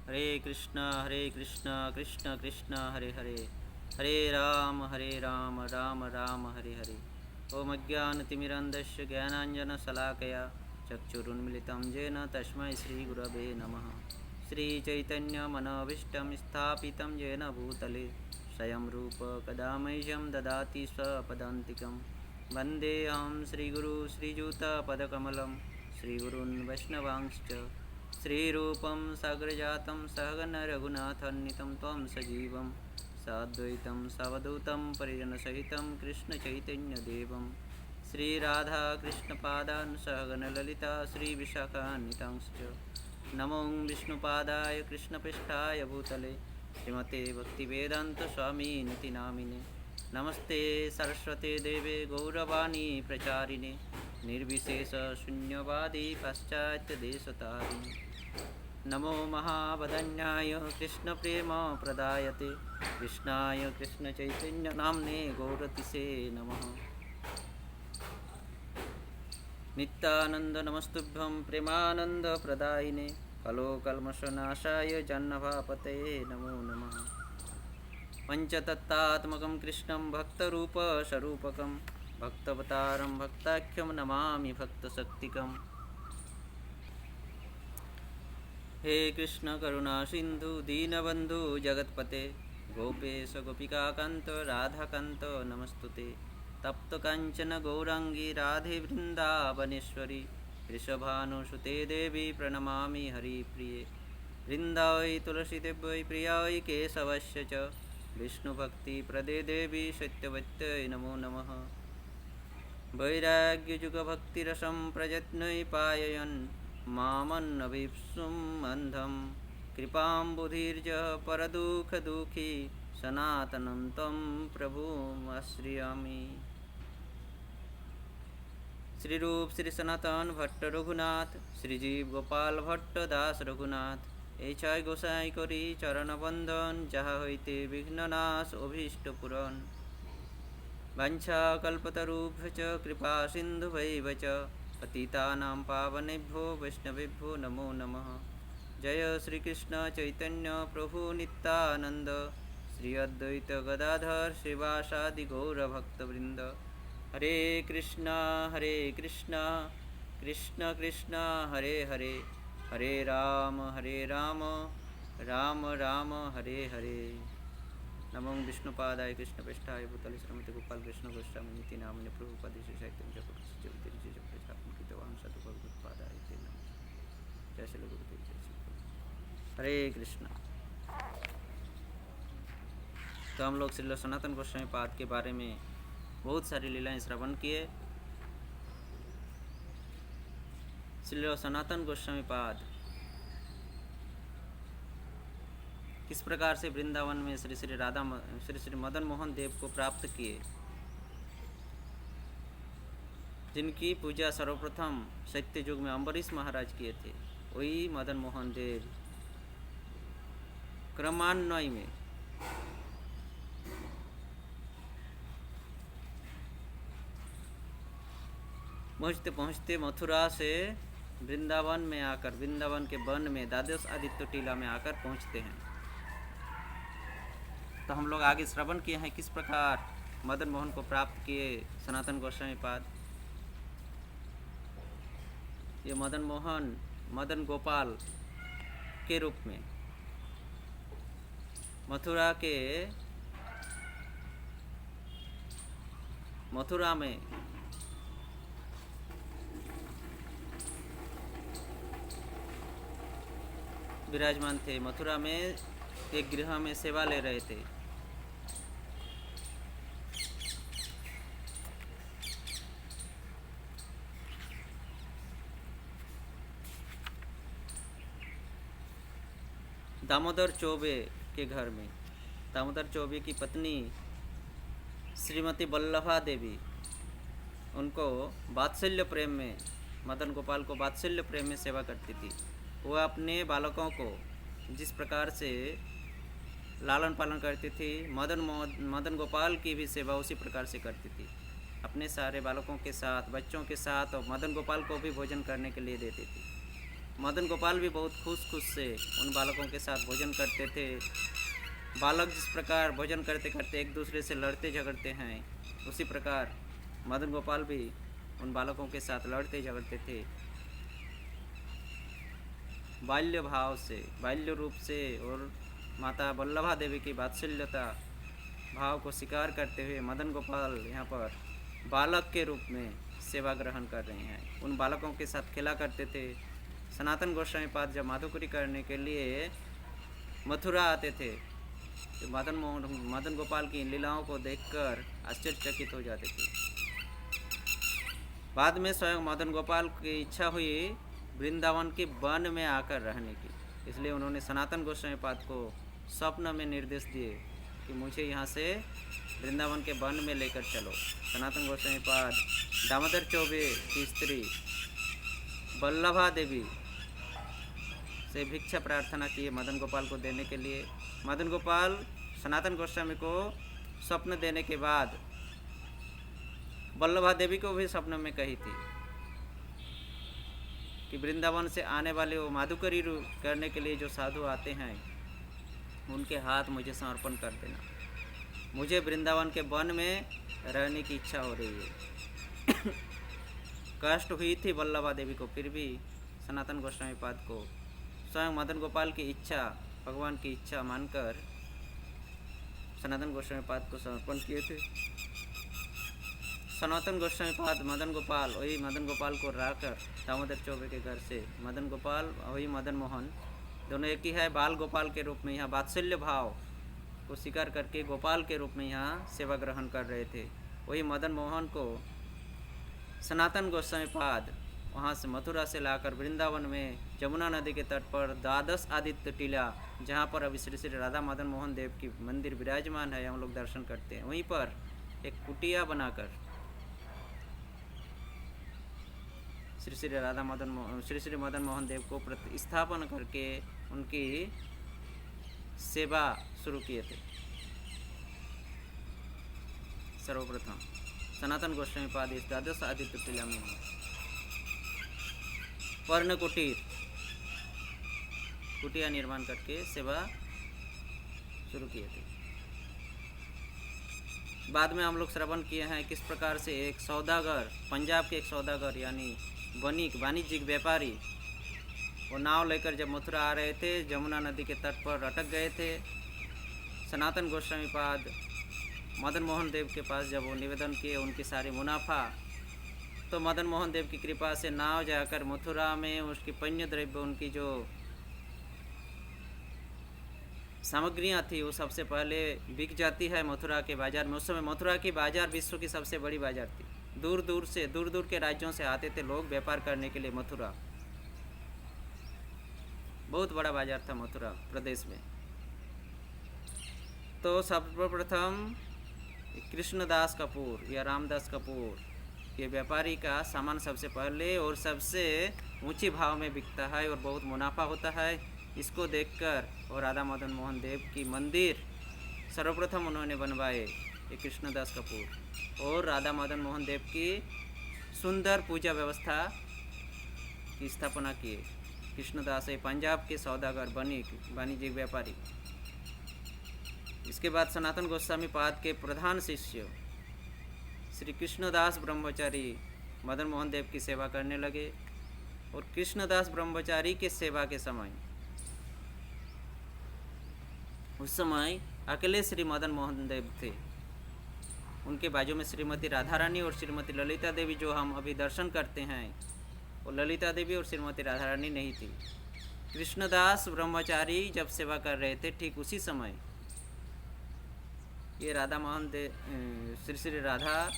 हरे कृष्ण कृष्ण कृष्ण हरे हरे, हरे राम राम राम हरे हरे। ओम अज्ञानतिमिरन्धस्य ज्ञानाञ्जनशलाकया चक्षुरुन्मिलितं येन तस्मै श्रीगुरवे नमः। श्रीचैतन्यमनोभीष्टं स्थापितं येन भूतले स्वयं रूप कदा मह्यं ददाति स्वपदान्तिकं। वन्देऽहं श्रीगुरु श्रीयुतपदकमलं श्रीगुरून् वैष्णवांश्च श्रीरूपं साग्रजातं सहगण रघुनाथान्वितं त्वं सजीवं साद्वैतं सावधूतं परिजनसहितं कृष्णचैतन्यदेवं श्रीराधाकृष्णपादान् सहगण ललिता श्रीविशाखान्वितांश्च। नमो विष्णुपादाय कृष्णपृष्ठाय भूतले श्रीमते भक्तिवेदान्तस्वामिनिति नामिने। नमस्ते सरस्वते देवे गौरवाणी प्रचारिणे निर्विशेष शून्यवादी पाश्चात्यदेशतारिणे। नमो महावदन्याय कृष्णप्रेम प्रदायते कृष्णाय कृष्णचैतन्यनाम्ने गौरतिसे नमः। नित्यानंद नमस्तुभ्यं प्रेमानंद प्रदायिने कलोकल्मषनाशाय जन्नभापतये नमो नमः। पंचतत्तात्मकं कृष्णं भक्तरूपस्वरूपकं भक्तवतारं भक्ताख्यं नमामि भक्तशक्तिकम्। हे कृष्ण करुणा सिंधु दीनबंधु जगतपते गोपेश गोपिकाकांत राधाकांत नमस्तुते। तप्त कांचन गौरांगी राधे वृंदावनेश्वरी वृषभानुसुते देवी प्रणमामि हरिप्रिये। वृंदावै तुलसीदेव्यै प्रियायै केशवस्य च विष्णुभक्तिप्रदे देवी सत्यवत्यै नमो नमः। वैराग्ययुगभक्तिरसं प्रयत्नै पाययन् मामन्नभीप्सुम् अन्धं कृपाम्बुधिर्ज परदुःखदुःखी सनातनं तं प्रभुमाश्रयामि। श्री रूप श्री सनातन भट्ट रघुनाथ श्रीजीव गोपाल भट्ट दास रघुनाथ एछाय गोसाई करी चरण बंधन जहा हईते विघ्ननाश अभीष्ट पुरन। वंशा कल्पतरुभ्यश्च कृपा सिन्धुभैव च पतितानां पावनेभ्यो वैष्णवेभ्यो नमो नमः। जय श्री कृष्ण चैतन्य प्रभु नित्यानंद श्री अद्वैत गदाधर श्रीवासादि गौरभक्तवृंद। हरे कृष्णा कृष्ण कृष्ण हरे हरे, हरे राम राम राम हरे हरे। नमो विष्णुपादाय कृष्णपृष्ठाय भूतले श्रीमते गोपाल कृष्ण गोस्वामी नामिने प्रभुपदेश साहित्यं जगत्कृतवान् साधु भगवत्पादाय ते नमः। जय श्री गुरुदेव जय श्री। हरे कृष्ण। तो हम लोग श्री सनातन गोस्वामी पाद के बारे में बहुत सारी लीलाएं श्रवण किए। श्री सनातन गोस्वामी पाद किस प्रकार से वृंदावन में श्री श्री मदन मोहन देव को प्राप्त किए, जिनकी पूजा सर्वप्रथम सत्य युग में अम्बरीश महाराज किए थे, वही मदन मोहन देव क्रमान्वय में पहुँचते पहुँचते मथुरा से वृंदावन में आकर वृंदावन के वन में द्वादश आदित्य टीला में आकर पहुँचते हैं। तो हम लोग आगे श्रवण किए हैं किस प्रकार मदन मोहन को प्राप्त किए सनातन गोस्वामी पाद। ये मदन मोहन मदन गोपाल के रूप में मथुरा में विराजमान थे। मथुरा में एक गृह में सेवा ले रहे थे। दामोदर चौबे के घर में दामोदर चौबे की पत्नी श्रीमती वल्लभा देवी उनको वात्सल्य प्रेम में मदन गोपाल को वात्सल्य प्रेम में सेवा करती थी। वह अपने बालकों को जिस प्रकार से लालन पालन करती थी, मदन गोपाल की भी सेवा उसी प्रकार से करती थी। अपने सारे बालकों के साथ, बच्चों के साथ और मदन गोपाल को भी भोजन करने के लिए देती थी। मदन गोपाल भी बहुत खुश से उन बालकों के साथ भोजन करते थे। बालक जिस प्रकार भोजन करते करते एक दूसरे से लड़ते झगड़ते हैं, उसी प्रकार मदन गोपाल भी उन बालकों के साथ लड़ते झगड़ते थे। बाल्य भाव से, बाल्य रूप से और माता वल्लभा देवी की वात्सल्यता भाव को स्वीकार करते हुए मदन गोपाल यहाँ पर बालक के रूप में सेवा ग्रहण कर रहे हैं। उन बालकों के साथ खेला करते थे। सनातन गोस्वामी पाद जब माधुकरी करने के लिए मथुरा आते थे तो मदन गोपाल की इन लीलाओं को देखकर आश्चर्यचकित हो जाते थे। बाद में स्वयं मदन गोपाल की इच्छा हुई वृंदावन के वन में आकर रहने की, इसलिए उन्होंने सनातन गोस्वामी पाद को स्वप्न में निर्देश दिए कि मुझे यहाँ से वृंदावन के वन में लेकर चलो। सनातन गोस्वामी पाद दामोदर चौबे की स्त्री वल्लभा देवी से भिक्षा प्रार्थना किए मदन गोपाल को देने के लिए। मदन गोपाल सनातन गोस्वामी को स्वप्न देने के बाद वल्लभा देवी को भी स्वप्न में कही थी कि वृंदावन से आने वाले वो माधुकरी करने के लिए जो साधु आते हैं उनके हाथ मुझे समर्पण कर देना। मुझे वृंदावन के वन में रहने की इच्छा हो रही है। कष्ट हुई थी वल्लभा देवी को, फिर भी सनातन गोस्वामी पाद को स्वयं मदन गोपाल की इच्छा, भगवान की इच्छा मानकर सनातन गोस्वामी पाद को समर्पण किए थे। सनातन गोस्वामी पाद मदन गोपाल, वही मदन गोपाल को लाकर दामोदर चौबे के घर से मदन गोपाल वही मदन मोहन दोनों एक ही है। बाल गोपाल के रूप में यहाँ वात्सल्य भाव को स्वीकार करके गोपाल के रूप में यहाँ सेवा ग्रहण कर रहे थे। वही मदन मोहन को सनातन गोस्वामी पाद वहाँ से मथुरा से लाकर वृंदावन में जमुना नदी के तट पर द्वादश आदित्य टीला, जहाँ पर अभी श्री श्री राधा मदन मोहन देव की मंदिर विराजमान है, हम लोग दर्शन करते हैं। वहीं पर एक कुटिया बनाकर श्री श्री मदन मोहन देव को प्रतिस्थापन करके उनकी सेवा शुरू किए थे। सर्वप्रथम सनातन गोस्वामी पाद इस द्वादश आदित्य टीला में पर्ण कुटिया निर्माण करके सेवा शुरू किए थे। बाद में हम लोग श्रवण किए हैं किस प्रकार से एक सौदागर, पंजाब के एक सौदागर यानी वाणिज्यिक व्यापारी, वो नाव लेकर जब मथुरा आ रहे थे, जमुना नदी के तट पर अटक गए थे। सनातन गोस्वामी पाद मदन मोहन देव के पास जब वो निवेदन किए उनकी सारी मुनाफा, तो मदन मोहन देव की कृपा से नाव जाकर मथुरा में उसकी पण्य द्रव्य, उनकी जो सामग्रियां थी वो सबसे पहले बिक जाती है मथुरा के बाज़ार में। उस समय मथुरा की बाज़ार विश्व की सबसे बड़ी बाज़ार थी। दूर दूर के राज्यों से आते थे लोग व्यापार करने के लिए। मथुरा बहुत बड़ा बाज़ार था मथुरा प्रदेश में। तो सर्वप्रथम कृष्णदास कपूर या रामदास कपूर ये व्यापारी का सामान सबसे पहले और सबसे ऊंची भाव में बिकता है और बहुत मुनाफा होता है। इसको देखकर और राधा मदन मोहन देव की मंदिर सर्वप्रथम उन्होंने बनवाए, ये कृष्णदास कपूर, और राधा मदन मोहन देव की सुंदर पूजा व्यवस्था की स्थापना किए। कृष्णदास ये पंजाब के सौदागर वाणिज्यिक व्यापारी। इसके बाद सनातन गोस्वामी पाद के प्रधान शिष्य श्री कृष्णदास ब्रह्मचारी मदन मोहन देव की सेवा करने लगे। और कृष्णदास ब्रह्मचारी के सेवा के समय उस समय अकेले श्री मदन मोहन देव थे। उनके बाजू में श्रीमती राधा रानी और श्रीमती ललिता देवी जो हम अभी दर्शन करते हैं, वो ललिता देवी और श्रीमती राधा रानी नहीं थी। कृष्णदास ब्रह्मचारी जब सेवा कर रहे थे, ठीक उसी समय ये राधा मोहन देव श्री राधा,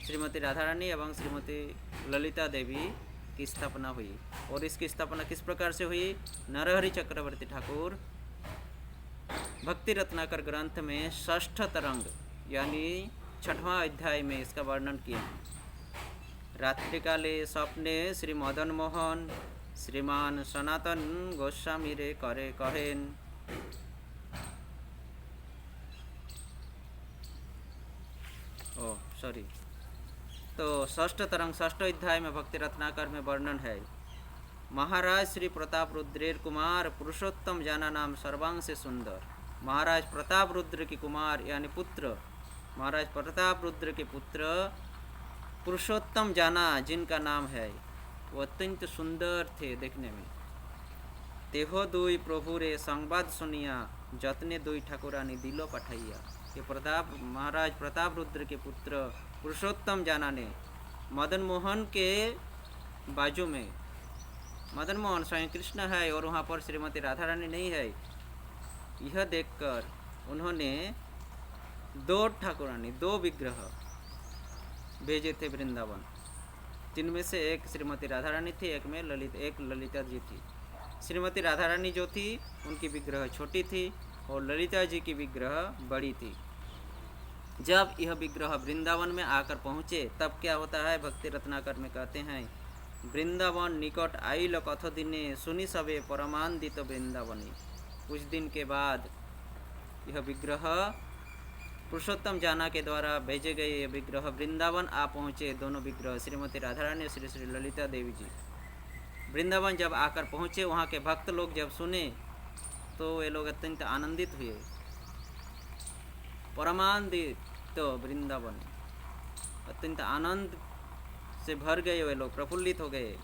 श्रीमती राधा रानी एवं श्रीमती ललिता देवी की स्थापना हुई। और इसकी स्थापना किस प्रकार से हुई? नरहरि चक्रवर्ती ठाकुर भक्ति रत्नाकर ग्रंथ में षष्ठ तरंग यानी 6वां अध्याय में इसका वर्णन किया है। रात्रिकाले स्वप्ने श्री मदन मोहन श्रीमान सनातन गोस्वामी रे करे कहेन। तो षष्ठ तरंग षष्ठ अध्याय में भक्ति रत्नाकर में वर्णन है महाराज श्री प्रताप रुद्रेर कुमार पुरुषोत्तम जाना नाम सर्वांग से सुंदर। महाराज प्रताप रुद्र के कुमार यानी पुत्र, महाराज प्रताप रुद्र के पुत्र पुरुषोत्तम जाना जिनका नाम है, वो अत्यंत सुंदर थे देखने में। तेहो दुई प्रभु रे संवाद सुनिया, जतने दुई ठाकुरानी दिलो पठाइया। ये महाराज प्रताप रुद्र के पुत्र पुरुषोत्तम जाना ने मदन मोहन के बाजू में, मदन मोहन स्वयं कृष्ण है और वहाँ पर श्रीमती राधा रानी नहीं है, यह देखकर उन्होंने दो ठाकुरानी, दो विग्रह भेजे थे वृंदावन, जिनमें से एक श्रीमती राधा रानी थी, एक ललिता जी थी। श्रीमती राधा रानी जो थी उनकी विग्रह छोटी थी और ललिता जी की विग्रह बड़ी थी। जब यह विग्रह वृंदावन में आकर पहुँचे तब क्या होता है, भक्ति रत्नाकर में कहते हैं, वृंदावन निकट आइल कथ दिने, सुनी सबे परमानंदित वृंदावनी। कुछ दिन के बाद यह विग्रह पुरुषोत्तम जाना के द्वारा भेजे गए ये विग्रह वृंदावन आ पहुँचे। दोनों विग्रह श्रीमती राधा रानी और श्री श्री ललिता देवी जी वृंदावन जब आकर पहुँचे, वहाँ के भक्त लोग जब सुने तो वे लोग अत्यंत आनंदित हुए। परमानंदित तो वृंदावन, अत्यंत आनंद से भर गए वे लोग, प्रफुल्लित हो गए।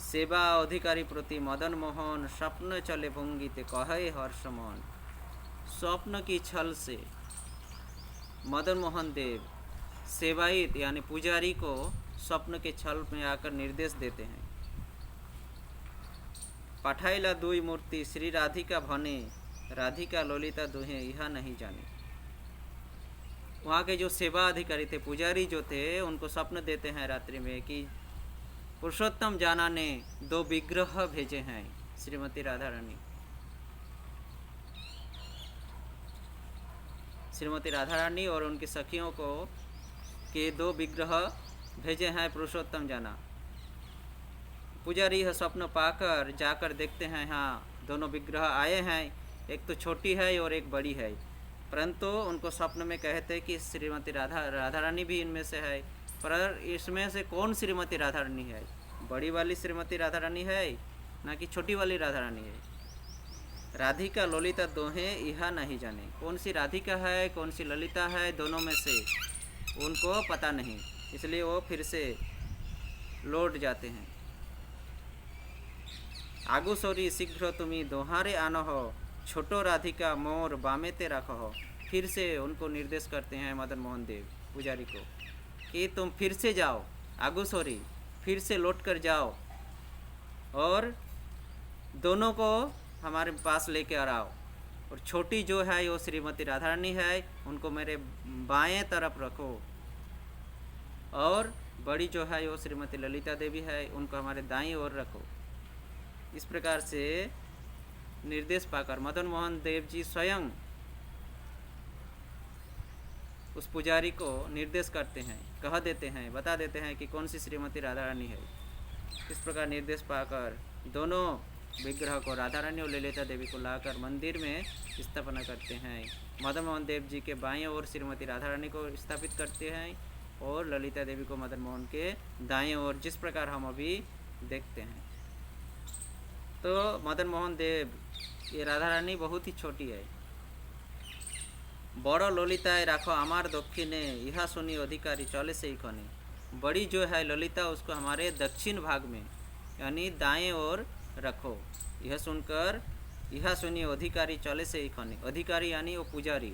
सेवा अधिकारी प्रति मदन मोहन, स्वप्न चले भंगिते कहे हर्षमोहन। स्वप्न की छल से मदन मोहन देव सेवायित यानी पुजारी को स्वप्न के छल में आकर निर्देश देते हैं। पठाइला दुई मूर्ति श्री राधिका भने, राधिका ललिता दुहे यह नहीं जाने। वहाँ के जो सेवा अधिकारी थे, पुजारी जो थे, उनको स्वप्न देते हैं रात्रि में कि पुरुषोत्तम जाना ने दो विग्रह भेजे हैं, श्रीमती राधा रानी, श्रीमती राधा रानी और उनकी सखियों को के दो विग्रह भेजे हैं पुरुषोत्तम जाना। पुजारी यह स्वप्न पाकर जाकर देखते हैं, हाँ दोनों विग्रह आए हैं, एक तो छोटी है और एक बड़ी है। परंतु उनको स्वप्न में कहते कि श्रीमती राधा रानी भी इनमें से है, पर इसमें से कौन श्रीमती राधा रानी है? बड़ी वाली श्रीमती राधा रानी है ना कि छोटी वाली राधा रानी है? राधिका ललिता दोहे यह नहीं जाने। कौन सी राधिका है, कौन सी ललिता है, दोनों में से उनको पता नहीं, इसलिए वो फिर से लौट जाते हैं। आगु सोरी शीघ्र तुम्हें दोहारे आनो हो, छोटो राधिका मोर बामेते रखो हो। फिर से उनको निर्देश करते हैं मदन मोहन देव पुजारी को कि तुम फिर से जाओ, आगु सोरी फिर से लौट कर जाओ और दोनों को हमारे पास लेके आओ। और छोटी जो है वो श्रीमती राधा रानी है, उनको मेरे बाएं तरफ रखो, और बड़ी जो है वो श्रीमती ललिता देवी है, उनको हमारे दाईं ओर रखो। इस प्रकार से निर्देश पाकर मदन मोहन देव जी स्वयं उस पुजारी को निर्देश करते हैं, कह देते हैं, बता देते हैं कि कौन सी श्रीमती राधा रानी है। इस प्रकार निर्देश पाकर दोनों विग्रह को, राधा रानी और ललिता देवी को लाकर मंदिर में स्थापना करते हैं। मदन मोहन देव जी के बाएं ओर श्रीमती राधा रानी को स्थापित करते हैं और ललिता देवी को मदन मोहन के दाएं ओर, जिस प्रकार हम अभी देखते हैं। तो मदन मोहन देव, ये राधा रानी बहुत ही छोटी है। बड़ ललिताए राखो आमार दक्षिणे, यह सुनी अधिकारी चले से ही खने। बड़ी जो है ललिता, उसको हमारे दक्षिण भाग में यानी दाएं ओर रखो। यह सुनकर यह सुनी अधिकारी चले से ही खने। अधिकारी यानी वो पुजारी,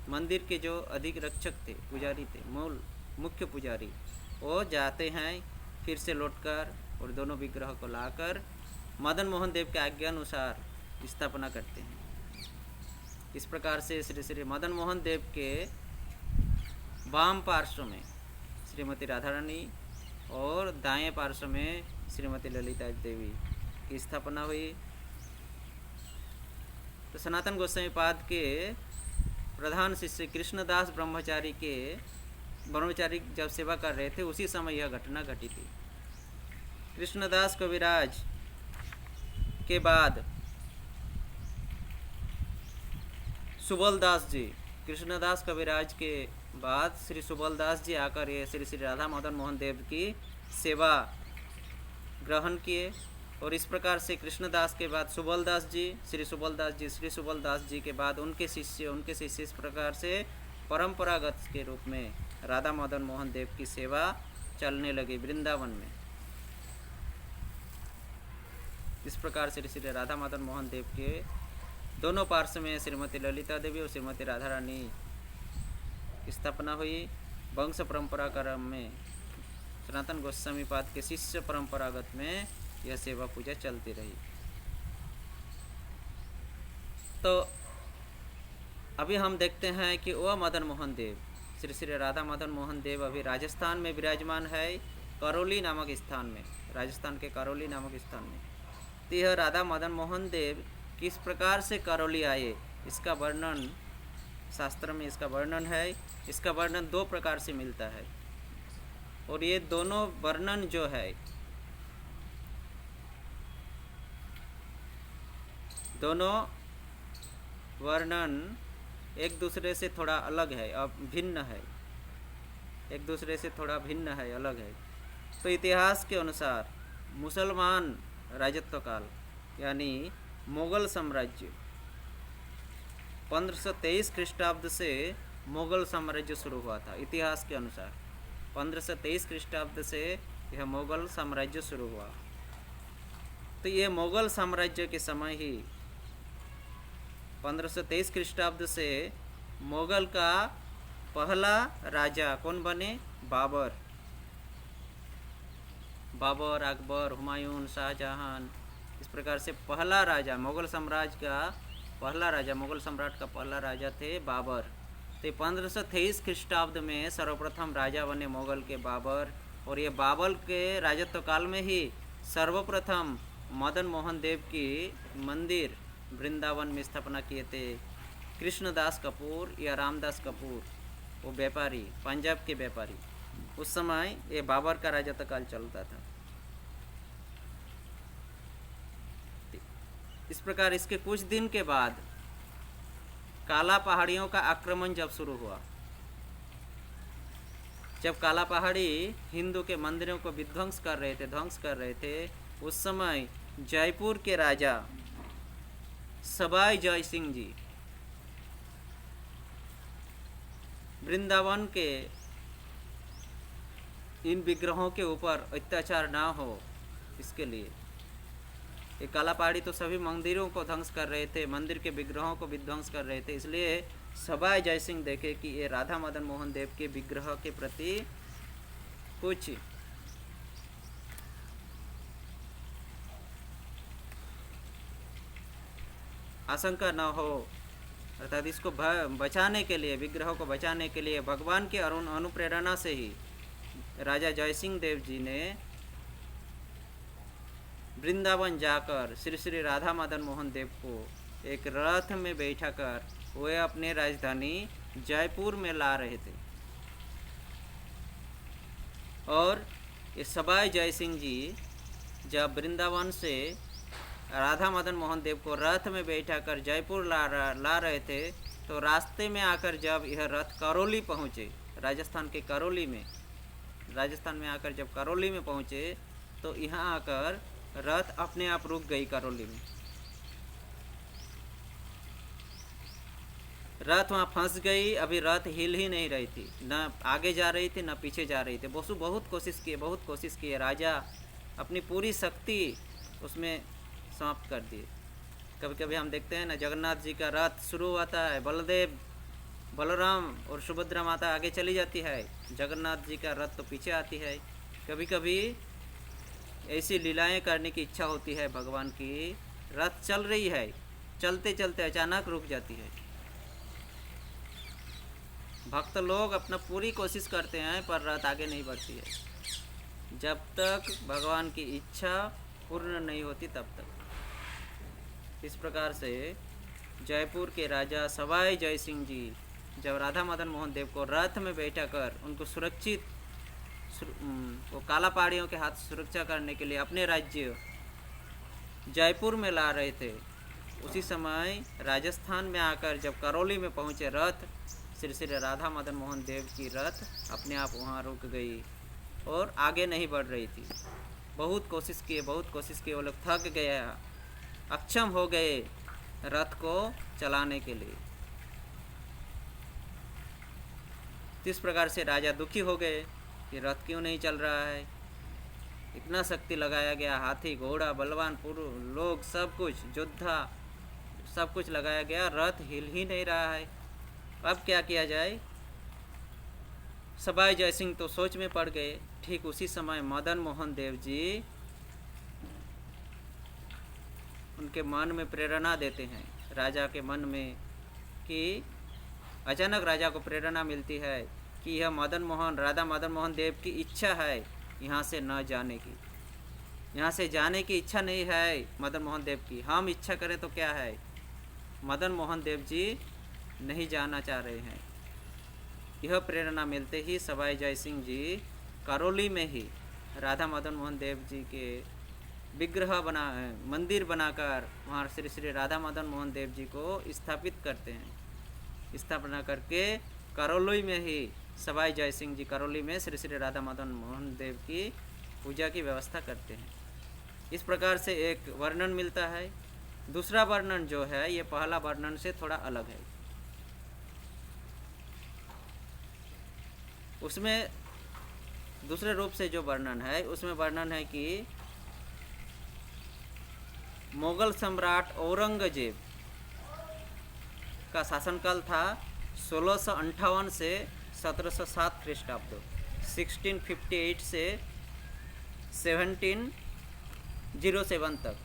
मंदिर के जो अधिक रक्षक थे, पुजारी थे, मुख्य पुजारी, वो जाते हैं फिर से लौटकर और दोनों विग्रह को लाकर मदन मोहन देव के आज्ञा अनुसार स्थापना करते हैं। इस प्रकार से श्री श्री मदन मोहन देव के वाम पार्श्व में श्रीमती राधा रानी और दाएं पार्श्व में श्रीमती ललिता देवी की स्थापना हुई। तो सनातन गोस्वामी पाद के प्रधान शिष्य कृष्णदास ब्रह्मचारी जब सेवा कर रहे थे, उसी समय यह घटना घटी थी। कृष्णदास कविराज के बाद सुबलदास जी, कृष्णदास कविराज के बाद श्री सुबलदास जी आकर ये श्री श्री राधा मदन मोहन देव की सेवा ग्रहण किए और इस प्रकार से कृष्णदास के बाद सुबलदास जी, श्री सुबलदास जी के बाद उनके शिष्य इस प्रकार से परंपरागत के रूप में राधा मदन मोहन देव की सेवा चलने लगी वृंदावन में। इस प्रकार से श्री राधा मदन मोहन देव के दोनों पार्श्व में श्रीमती ललिता देवी और श्रीमती राधा रानी की स्थापना हुई। वंश परंपरा क्रम में सनातन गोस्वामी पाद के शिष्य परंपरागत में यह सेवा पूजा चलती रही। तो अभी हम देखते हैं कि वह मदन मोहन देव, श्री श्री राधा मदन मोहन देव अभी राजस्थान में विराजमान है, करौली नामक स्थान में, राजस्थान के करौली नामक स्थान में। तो यह राधा मदन मोहन देव किस प्रकार से करौली आए, इसका वर्णन शास्त्र में इसका वर्णन है। इसका वर्णन दो प्रकार से मिलता है, और ये दोनों वर्णन जो है, दोनों वर्णन एक दूसरे से थोड़ा अलग है, अब भिन्न है, एक दूसरे से थोड़ा भिन्न है, अलग है। तो इतिहास के अनुसार मुसलमान राजत्व काल यानी मुगल साम्राज्य 1523 ख्रीष्टाब्द से मुगल साम्राज्य शुरू हुआ था। इतिहास के अनुसार 1523 ख्रीष्टाब्द से यह मुगल साम्राज्य शुरू हुआ। तो ये मुगल साम्राज्य के समय ही 1523 ख्रीष्टाब्द से मुगल का पहला राजा कौन बने? बाबर, अकबर, हुमायूं, शाहजहां, इस प्रकार से पहला राजा मुगल साम्राज्य का पहला राजा, मुगल सम्राट का पहला राजा थे बाबर। तो 1523 ख्रीष्टाब्द में सर्वप्रथम राजा बने मुगल के बाबर, और ये बाबर के राजत्व काल में ही सर्वप्रथम मदन मोहन देव की मंदिर वृंदावन में स्थापना किए थे कृष्णदास कपूर या रामदास कपूर, वो व्यापारी, पंजाब के व्यापारी। उस समय ये बाबर का राजत्व काल चलता था। इस प्रकार इसके कुछ दिन के बाद काला पहाड़ियों का आक्रमण जब शुरू हुआ, जब काला पहाड़ी हिंदू के मंदिरों को विध्वंस कर रहे थे, उस समय जयपुर के राजा सवाई जय सिंह जी वृंदावन के इन विग्रहों के ऊपर अत्याचार ना हो, इसके लिए ये काला पहाड़ी तो सभी मंदिरों को ध्वंस कर रहे थे, मंदिर के विग्रहों को विध्वंस कर रहे थे। इसलिए सवाई जय सिंह देखे कि ये राधा मदन मोहन देव के विग्रह के प्रति कुछ आशंका न हो, अर्थात इसको बचाने के लिए, विग्रह को बचाने के लिए भगवान के अनुप्रेरणा से ही राजा जयसिंह देव जी ने वृंदावन जाकर श्री श्री राधा मदन मोहन देव को एक रथ में बैठाकर वे अपने राजधानी जयपुर में ला रहे थे। और ये सवाई जय सिंह जी जब वृंदावन से राधा मदन मोहन देव को रथ में बैठाकर जयपुर ला रहे थे, तो रास्ते में आकर जब यह रथ करौली पहुँचे, राजस्थान में आकर जब करौली में पहुँचे, तो यहाँ आकर रथ अपने आप रुक गई। करौली में रथ वहाँ फंस गई। अभी रथ हिल ही नहीं रही थी, न आगे जा रही थी न पीछे जा रही थी। बसु बहुत कोशिश किए, राजा अपनी पूरी शक्ति उसमें समाप्त कर दिए। कभी कभी हम देखते हैं ना, जगन्नाथ जी का रथ शुरू होता है, बलदेव, बलराम और सुभद्रा माता आगे चली जाती है, जगन्नाथ जी का रथ तो पीछे आती है। कभी कभी ऐसी लीलाएं करने की इच्छा होती है भगवान की, रथ चल रही है, चलते चलते अचानक रुक जाती है। भक्त लोग अपना पूरी कोशिश करते हैं पर रथ आगे नहीं बढ़ती है, जब तक भगवान की इच्छा पूर्ण नहीं होती तब तक। इस प्रकार से जयपुर के राजा सवाई जय सिंह जी जब राधा मदन मोहन देव को रथ में बैठा कर उनको सुरक्षित, वो काला पहाड़ियों के हाथ सुरक्षा करने के लिए अपने राज्य जयपुर में ला रहे थे, उसी समय राजस्थान में आकर जब करौली में पहुँचे रथ, श्री श्री राधा मदन मोहन देव की रथ अपने आप वहाँ रुक गई और आगे नहीं बढ़ रही थी। बहुत कोशिश किए, बहुत कोशिश किए, वो लोग थक गए, अक्षम हो गए रथ को चलाने के लिए। इस प्रकार से राजा दुखी हो गए कि रथ क्यों नहीं चल रहा है। इतना शक्ति लगाया गया, हाथी घोड़ा बलवान पुरुष लोग सब कुछ, योद्धा सब कुछ लगाया गया, रथ हिल ही नहीं रहा है। अब क्या किया जाए। सवाई जयसिंह तो सोच में पड़ गए। ठीक उसी समय मदन मोहन देव जी उनके मन में प्रेरणा देते हैं, राजा के मन में, कि अचानक राजा को प्रेरणा मिलती है कि यह राधा मदन मोहन देव की इच्छा है यहाँ से न जाने की, यहाँ से जाने की इच्छा नहीं है मदन मोहन देव की। हम इच्छा करें तो क्या है, मदन मोहन देव जी नहीं जाना चाह रहे हैं। यह प्रेरणा मिलते ही सवाई जयसिंह जी करौली में ही राधा मदन मोहन देव जी के मंदिर बनाकर वहाँ श्री श्री राधा मदन मोहन देव जी को स्थापित करते हैं। स्थापना करके करौली में ही सवाई जयसिंह जी करौली में श्री श्री राधा मदन मोहन देव की पूजा की व्यवस्था करते हैं। इस प्रकार से एक वर्णन मिलता है। दूसरा वर्णन जो है ये पहला वर्णन से थोड़ा अलग है। उसमें दूसरे रूप से जो वर्णन है उसमें वर्णन है कि मुगल सम्राट औरंगजेब का शासनकाल था 1658 से 1707 ख्रीष्टाब्द, 1658 से 1707 तक,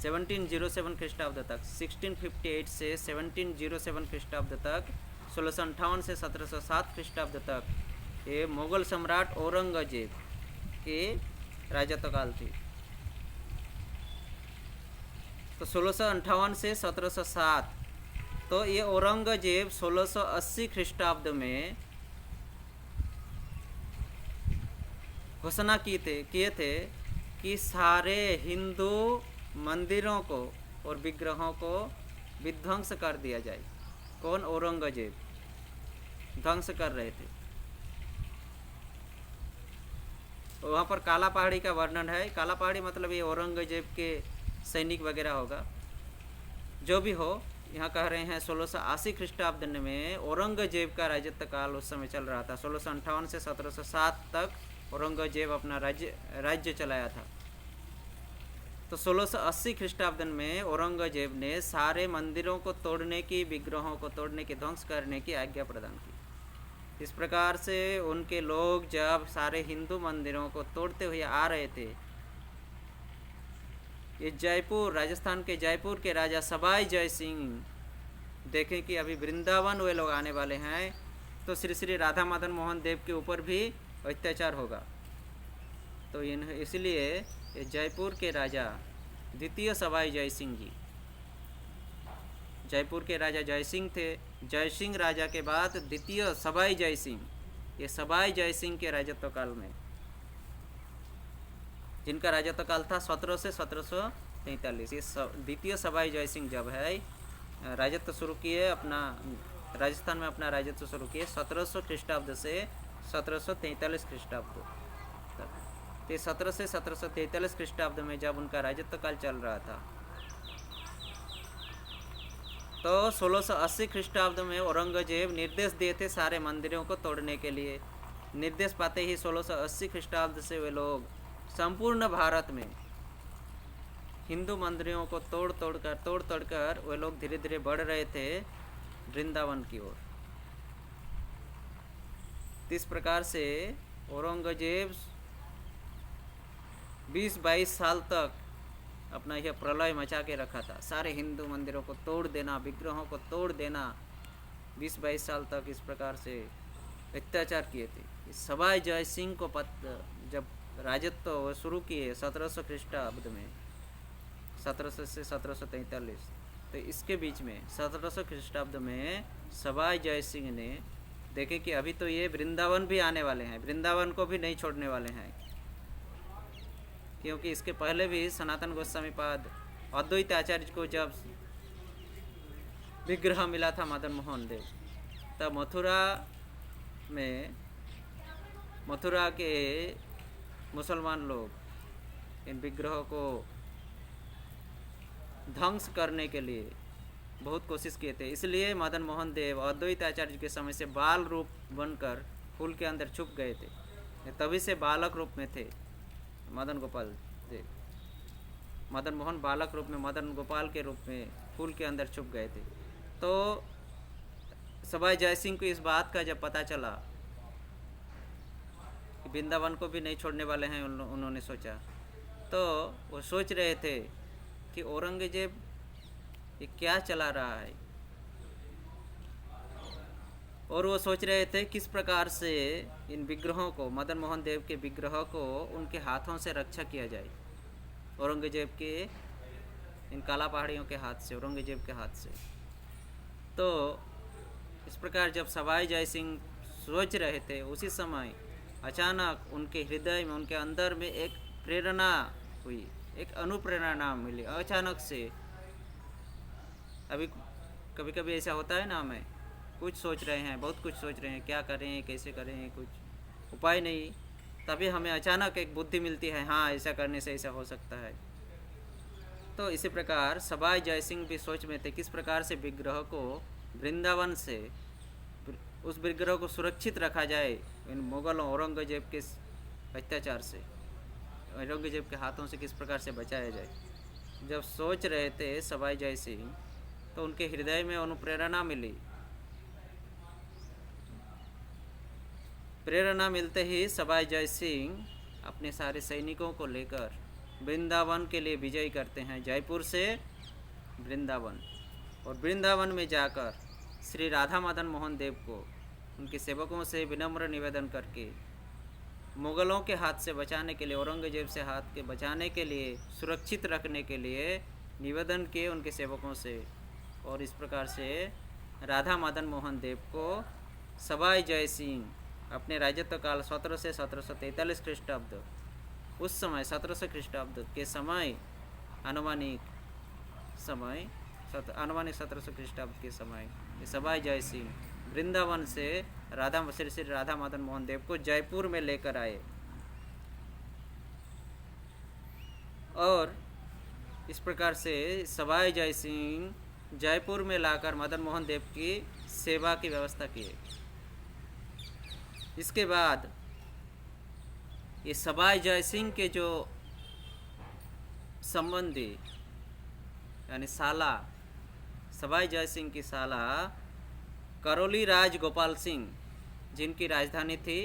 1707 ख्रीष्टाब्द तक, 1658 से 1707 ख्रीष्टाब्द तक, 1658 से 1707 ख्रीष्टाब्द तक ये मुगल सम्राट औरंगजेब के राजत्वकाल थी। तो 1658 से 1707, तो ये औरंगजेब 1680 ख्रीष्टाब्द में घोषणा किए थे कि सारे हिंदू मंदिरों को और विग्रहों को विध्वंस कर दिया जाए। कौन? औरंगजेब ध्वंस कर रहे थे। वहाँ पर काला पहाड़ी का वर्णन है। काला पहाड़ी मतलब ये औरंगजेब के सैनिक वगैरह होगा, जो भी हो। यहाँ कह रहे हैं 1680 ख्रीष्टाब्द में औरंगजेब का राजत्व काल उस समय चल रहा था। 1658 से 1707 तक औरंगजेब अपना राज्य चलाया था। तो 1680 ख्रीष्टाब्द में औरंगजेब ने सारे मंदिरों को तोड़ने की, विग्रहों को तोड़ने की, ध्वंस करने की आज्ञा प्रदान की। इस प्रकार से उनके लोग जब सारे हिंदू मंदिरों को तोड़ते हुए आ रहे थे, ये जयपुर, राजस्थान के जयपुर के राजा सवाई जयसिंह देखें कि अभी वृंदावन वे लोग आने वाले हैं, तो श्री श्री राधा मदन मोहन देव के ऊपर भी अत्याचार होगा। तो इसलिए ये जयपुर के राजा द्वितीय सवाई जयसिंह जी, जयपुर के राजा जयसिंह थे। जयसिंह राजा के बाद द्वितीय सवाई जयसिंह, ये सवाई जयसिंह के राजत्व काल में, जिनका राजत्व काल था 1700 से 1743, ये द्वितीय सवाई जयसिंह जब है राजत्व शुरू किए, अपना राजस्थान में अपना राजत्व शुरू किए 1700 ख्रीष्टाब्द से 1743 ख्रीष्टाब्द तक। तो 17 से 1743 ख्रीष्टाब्द में जब उनका राजत्व काल चल रहा था, तो 1680 ख्रीष्टाब्द में औरंगजेब निर्देश दिए थे सारे मंदिरों को तोड़ने के लिए। निर्देश पाते ही 1680 ख्रीष्टाब्द से वे लोग संपूर्ण भारत में हिंदू मंदिरों को तोड़ तोड़कर वे लोग धीरे धीरे बढ़ रहे थे वृंदावन की ओर। इस प्रकार से औरंगजेब 20-22 साल तक अपना यह प्रलय मचा के रखा था। सारे हिंदू मंदिरों को तोड़ देना, विग्रहों को तोड़ देना, 20-22 साल तक इस प्रकार से अत्याचार किए थे। सवाई जयसिंह को जब राजत्व शुरू किए 1700 ख्रीष्टाब्द में, 1700 से 1743, तो इसके बीच में 1700 ख्रीष्टाब्द में सवाई जयसिंह ने देखे कि अभी तो ये वृंदावन भी आने वाले हैं, वृंदावन को भी नहीं छोड़ने वाले हैं। क्योंकि इसके पहले भी सनातन गोस्वामी पाद अद्वैत आचार्य को जब विग्रह मिला था मदन मोहन देव, तब मथुरा के मुसलमान लोग इन विग्रहों को ध्वंस करने के लिए बहुत कोशिश किए थे। इसलिए मदन मोहन देव अद्वैत आचार्य के समय से बाल रूप बनकर फूल के अंदर छुप गए थे। तभी से बालक रूप में थे मदन गोपाल देव। मदन मोहन बालक रूप में, मदन गोपाल के रूप में फूल के अंदर छुप गए थे। तो सवाई जयसिंह को इस बात का जब पता चला कि वृंदावन को भी नहीं छोड़ने वाले हैं, उन्होंने सोचा, तो वो सोच रहे थे कि औरंगजेब ये क्या चला रहा है, और वो सोच रहे थे किस प्रकार से इन विग्रहों को, मदन मोहन देव के विग्रहों को उनके हाथों से रक्षा किया जाए, औरंगजेब के इन काला पहाड़ियों के हाथ से, औरंगजेब के हाथ से। तो इस प्रकार जब सवाई जय सिंह सोच रहे थे, उसी समय अचानक उनके हृदय में, उनके अंदर में एक प्रेरणा हुई, एक अनुप्रेरणा मिली अचानक से। अभी कभी कभी ऐसा होता है ना, हमें कुछ सोच रहे हैं, बहुत कुछ सोच रहे हैं, क्या करें, कैसे करें, कुछ उपाय नहीं, तभी हमें अचानक एक बुद्धि मिलती है, हाँ ऐसा करने से ऐसा हो सकता है। तो इसी प्रकार सवाई जय सिंह भी सोच में थे किस प्रकार से विग्रह को वृंदावन से, उस विग्रह को सुरक्षित रखा जाए इन मुगलों, औरंगजेब के अत्याचार से, औरंगजेब के हाथों से किस प्रकार से बचाया जाए। जब सोच रहे थे सवाई जय सिंह, तो उनके हृदय में अनुप्रेरणा मिली। प्रेरणा मिलते ही सवाई जय सिंह अपने सारे सैनिकों को लेकर वृंदावन के लिए विजय करते हैं, जयपुर से वृंदावन। और वृंदावन में जाकर श्री राधा मदन मोहन देव को उनके सेवकों से विनम्र निवेदन करके मुगलों के हाथ से बचाने के लिए, औरंगजेब से हाथ के बचाने के लिए, सुरक्षित रखने के लिए निवेदन किए उनके सेवकों से। और इस प्रकार से राधा मदन मोहन देव को सवाई जय सिंह अपने राजत्व काल 1700 से 1743 ख्रीष्टाब्द, उस समय 1700 ख्रीष्टाब्द के समय, अनुमानिक 1700 ख्रीष्टाब्द के समय सवाई जय सिंह वृंदावन से श्री राधा मदन मोहन देव को जयपुर में लेकर आए। और इस प्रकार से सवाई जय सिंह जयपुर में लाकर मदन मोहन देव की सेवा की व्यवस्था किए। इसके बाद ये सवाई जय सिंह के जो संबंधी, यानी साला, सवाई जय सिंह की साला करौली राज गोपाल सिंह, जिनकी राजधानी थी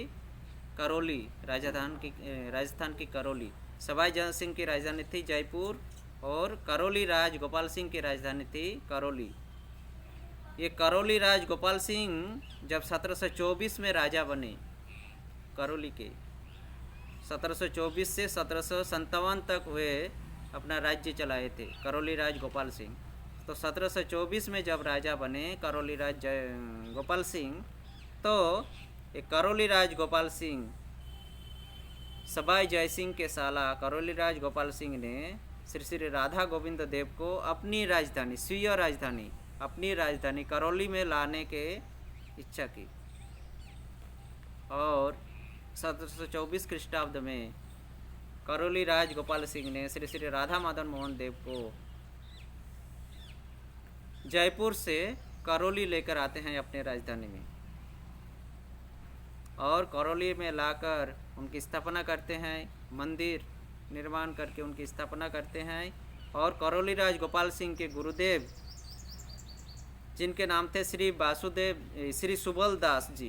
करौली, राजस्थान की करौली। सवाई जय सिंह की राजधानी थी जयपुर और करौली राज गोपाल सिंह की राजधानी थी करौली। ये करौली राज गोपाल सिंह जब 1724 में राजा बने करौली के, 1724 से 1757 तक वे अपना राज्य चलाए थे करौली राज गोपाल सिंह। तो 1724 में जब राजा बने करौली राज गोपाल सिंह, तो एक करौली राज गोपाल सिंह सवाई जय सिंह के साला करौली राज गोपाल सिंह ने श्री राधा गोविंद देव को अपनी राजधानी, स्वीय राजधानी, अपनी राजधानी करौली में लाने के इच्छा की। और 1724 ख्रीष्टाब्द में करौली राज गोपाल सिंह ने श्री राधा मदन मोहन देव को जयपुर से करौली लेकर आते हैं अपने राजधानी में, और करौली में लाकर उनकी स्थापना करते हैं, मंदिर निर्माण करके उनकी स्थापना करते हैं। और करौली राज गोपाल सिंह के गुरुदेव, जिनके नाम थे श्री सुबल दास जी,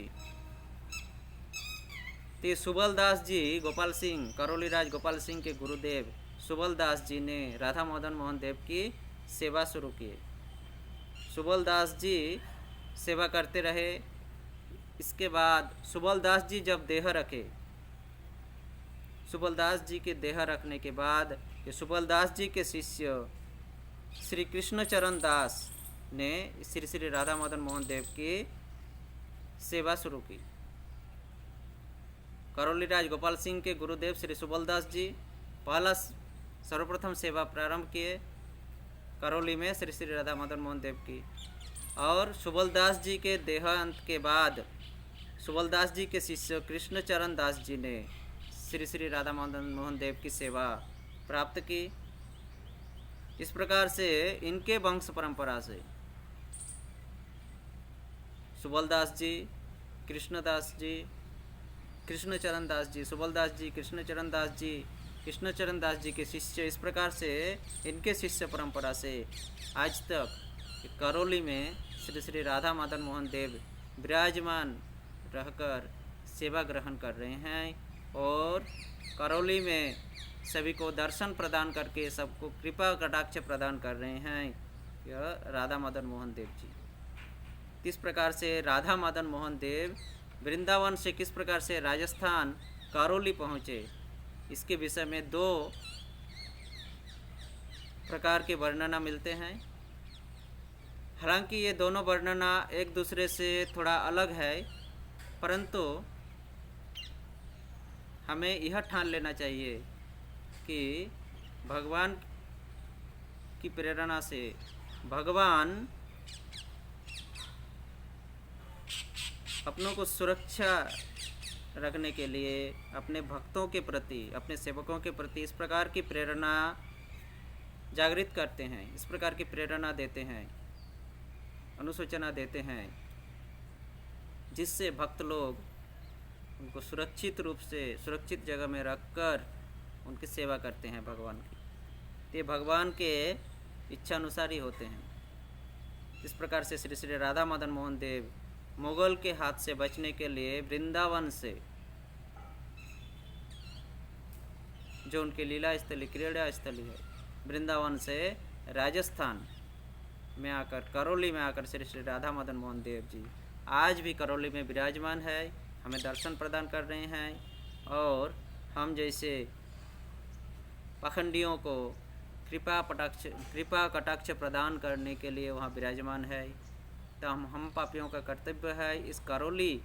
तो सुबल दास जी गोपाल सिंह, करौली राज गोपाल सिंह के गुरुदेव सुबल दास जी ने राधा मदन मोहन देव की सेवा शुरू की। सुबल दास जी सेवा करते रहे। इसके बाद सुबल दास जी जब देह रखे, सुबल दास जी के देह रखने के बाद ये सुबल दास जी के शिष्य श्री कृष्ण चरण दास ने श्री राधा मदन मोहन देव की सेवा शुरू की। करौली राज गोपाल सिंह के गुरुदेव श्री सुबल दास जी पहला सर्वप्रथम सेवा प्रारंभ किए करौली में श्री राधा मदन मोहन देव की। और सुबल दास जी के देहांत के बाद सुबल दास जी के शिष्य कृष्ण चरण दास जी ने श्री श्री राधा मदन मोहन देव की सेवा प्राप्त की। इस प्रकार से इनके वंश परंपरा से सुबलदास जी, कृष्णदास जी, कृष्णचरण दास जी, सुबलदास जी, कृष्णचरण दास जी, कृष्णचरण दास जी के शिष्य, इस प्रकार से इनके शिष्य परंपरा से आज तक करौली में श्री श्री राधा मदन मोहन देव विराजमान रहकर सेवा ग्रहण कर रहे हैं और करौली में सभी को दर्शन प्रदान करके सबको कृपा कटाक्ष प्रदान कर रहे हैं यह राधा मदन मोहन देव जी। किस प्रकार से राधा मदन मोहन देव वृंदावन से किस प्रकार से राजस्थान करौली पहुँचे, इसके विषय में दो प्रकार के वर्णना मिलते हैं। हालांकि ये दोनों वर्णना एक दूसरे से थोड़ा अलग है, परंतु हमें यह ठान लेना चाहिए कि भगवान की प्रेरणा से भगवान अपनों को सुरक्षा रखने के लिए अपने भक्तों के प्रति, अपने सेवकों के प्रति इस प्रकार की प्रेरणा जागृत करते हैं, इस प्रकार की प्रेरणा देते हैं, अनुसूचना देते हैं, जिससे भक्त लोग उनको सुरक्षित रूप से सुरक्षित जगह में रखकर उनकी सेवा करते हैं भगवान की। ये भगवान के इच्छा अनुसार ही होते हैं। इस प्रकार से श्री श्री राधा मदन मोहन देव मुगल के हाथ से बचने के लिए वृंदावन से, जो उनकी लीला स्थली क्रीड़ा स्थली है, वृंदावन से राजस्थान में आकर करौली में आकर श्री श्री राधा मदन मोहन देव जी आज भी करौली में विराजमान है, हमें दर्शन प्रदान कर रहे हैं और हम जैसे पाखंडियों को कृपा कटाक्ष प्रदान करने के लिए वहाँ विराजमान है। तो हम पापियों का कर्तव्य है इस करौली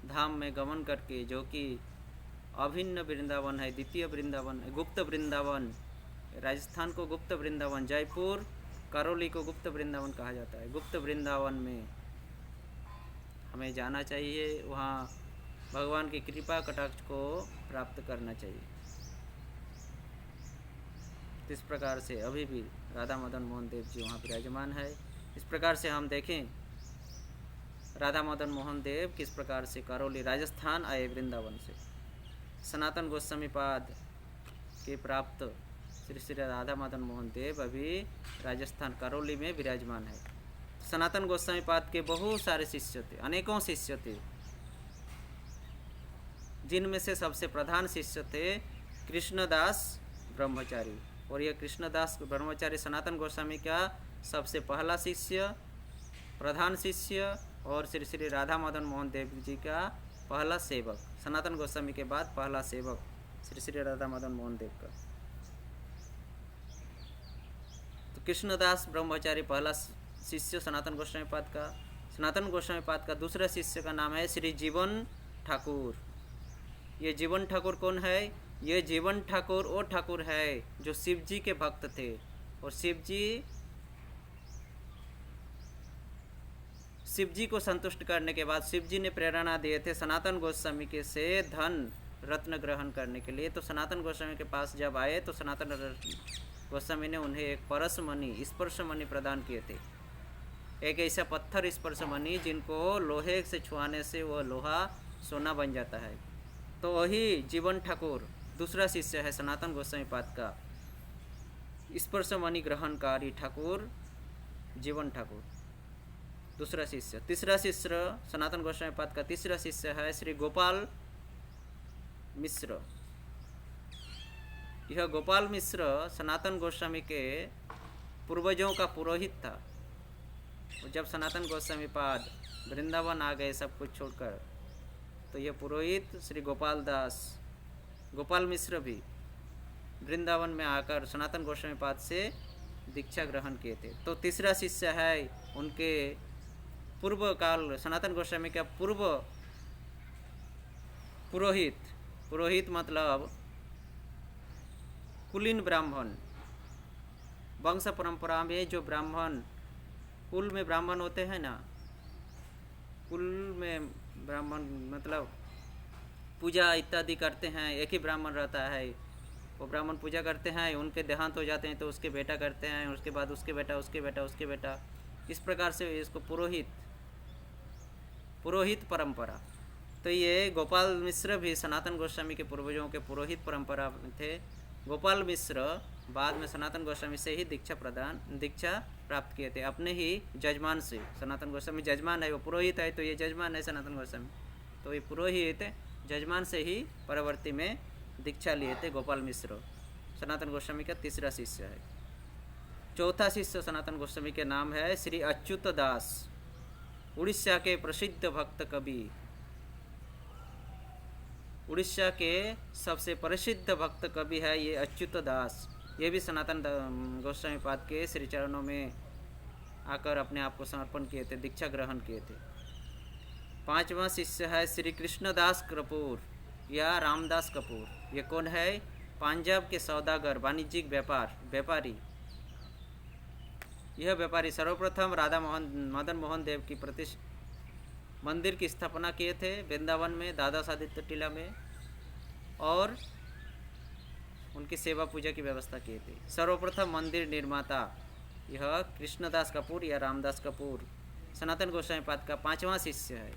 धाम में गमन करके, जो कि अभिन्न वृंदावन है, द्वितीय वृंदावन, गुप्त वृंदावन, राजस्थान को गुप्त वृंदावन, जयपुर करौली को गुप्त वृंदावन कहा जाता है। गुप्त वृंदावन में हमें जाना चाहिए, वहाँ भगवान की कृपा कटाक्ष को प्राप्त करना चाहिए। इस प्रकार से अभी भी राधा मदन मोहन देव जी वहाँ विराजमान है। इस प्रकार से हम देखें राधा मदन मोहन देव किस प्रकार से करौली राजस्थान आए वृंदावन से। सनातन गोस्वामी पाद के प्राप्त श्री श्री राधा मदन मोहन देव अभी राजस्थान करौली में विराजमान है। सनातन गोस्वामी पाद के बहुत सारे शिष्य थे, अनेकों शिष्य थे, जिनमें से सबसे प्रधान शिष्य थे कृष्णदास ब्रह्मचारी। और यह कृष्णदास ब्रह्मचारी सनातन गोस्वामी का सबसे पहला शिष्य, प्रधान शिष्य और श्री श्री राधा मदन मोहन देव जी का पहला सेवक, सनातन गोस्वामी के बाद पहला सेवक श्री श्री राधा मदन मोहन देव का। तो कृष्णदास ब्रह्मचारी पहला शिष्य सनातन गोस्वामी पाद का। सनातन गोस्वामी पाद का दूसरा शिष्य का नाम है श्री जीवन ठाकुर। ये जीवन ठाकुर कौन है? ये जीवन ठाकुर वो ठाकुर है जो शिव जी के भक्त थे, और शिव जी को संतुष्ट करने के बाद शिव जी ने प्रेरणा दिए थे सनातन गोस्वामी के से धन रत्न ग्रहण करने के लिए। तो सनातन गोस्वामी के पास जब आए तो सनातन गोस्वामी ने उन्हें एक परस मणि, स्पर्श मणि प्रदान किए थे। एक ऐसा पत्थर स्पर्श मणि जिनको लोहे से छुआने से वह लोहा सोना बन जाता है। तो वही जीवन ठाकुर दूसरा शिष्य है सनातन गोस्वामी पाद का, स्पर्श मणि ग्रहणकारी ठाकुर जीवन ठाकुर दूसरा शिष्य। तीसरा शिष्य सनातन गोस्वामी पाद का तीसरा शिष्य है श्री गोपाल मिश्र। यह गोपाल मिश्र सनातन गोस्वामी के पूर्वजों का पुरोहित था। जब सनातन गोस्वामी पाद वृंदावन आ गए सब कुछ छोड़कर, तो यह पुरोहित श्री गोपाल मिश्र भी वृंदावन में आकर सनातन गोस्वामी पाद से दीक्षा ग्रहण किए थे। तो तीसरा शिष्य है उनके पूर्व काल सनातन गोस्वामी का पूर्व पुरोहित मतलब कुलीन ब्राह्मण। वंश परंपरा में जो ब्राह्मण कुल में ब्राह्मण होते हैं ना, कुल में ब्राह्मण मतलब पूजा इत्यादि करते हैं, एक ही ब्राह्मण रहता है, वो ब्राह्मण पूजा करते हैं, उनके देहांत हो जाते हैं तो उसके बेटा करते हैं, उसके बाद उसके बेटा, उसके बेटा, उसके बेटा, इस प्रकार से इसको पुरोहित परंपरा। तो ये गोपाल मिश्र भी सनातन गोस्वामी के पूर्वजों के पुरोहित परंपरा थे। गोपाल मिश्र बाद में सनातन गोस्वामी से ही दीक्षा प्राप्त किए थे, अपने ही जजमान से। सनातन गोस्वामी जजमान है, वो पुरोहित है, तो ये जजमान है सनातन गोस्वामी, तो ये पुरोहित जजमान से ही परवर्ती में दीक्षा लिए थे गोपाल मिश्र। सनातन गोस्वामी का तीसरा शिष्य है। चौथा शिष्य सनातन गोस्वामी के नाम है श्री अच्युत दास, उड़ीसा के प्रसिद्ध भक्त कवि, उड़ीसा के सबसे प्रसिद्ध भक्त कवि है ये अच्युत दास। ये भी सनातन गोस्वामी पाद के श्री चरणों में आकर अपने आप को समर्पण किए थे, दीक्षा ग्रहण किए थे। पांचवा शिष्य है श्री कृष्णदास कपूर या रामदास कपूर। ये कौन है? पंजाब के सौदागर, वाणिज्यिक व्यापारी। यह व्यापारी सर्वप्रथम राधा मदन मोहन देव की मंदिर की स्थापना किए थे वृंदावन में, दादा सादित्य टीला में, और उनकी सेवा पूजा की व्यवस्था किए थे। सर्वप्रथम मंदिर निर्माता यह कृष्णदास कपूर या रामदास कपूर सनातन गोस्वामी पाद का पांचवा शिष्य है।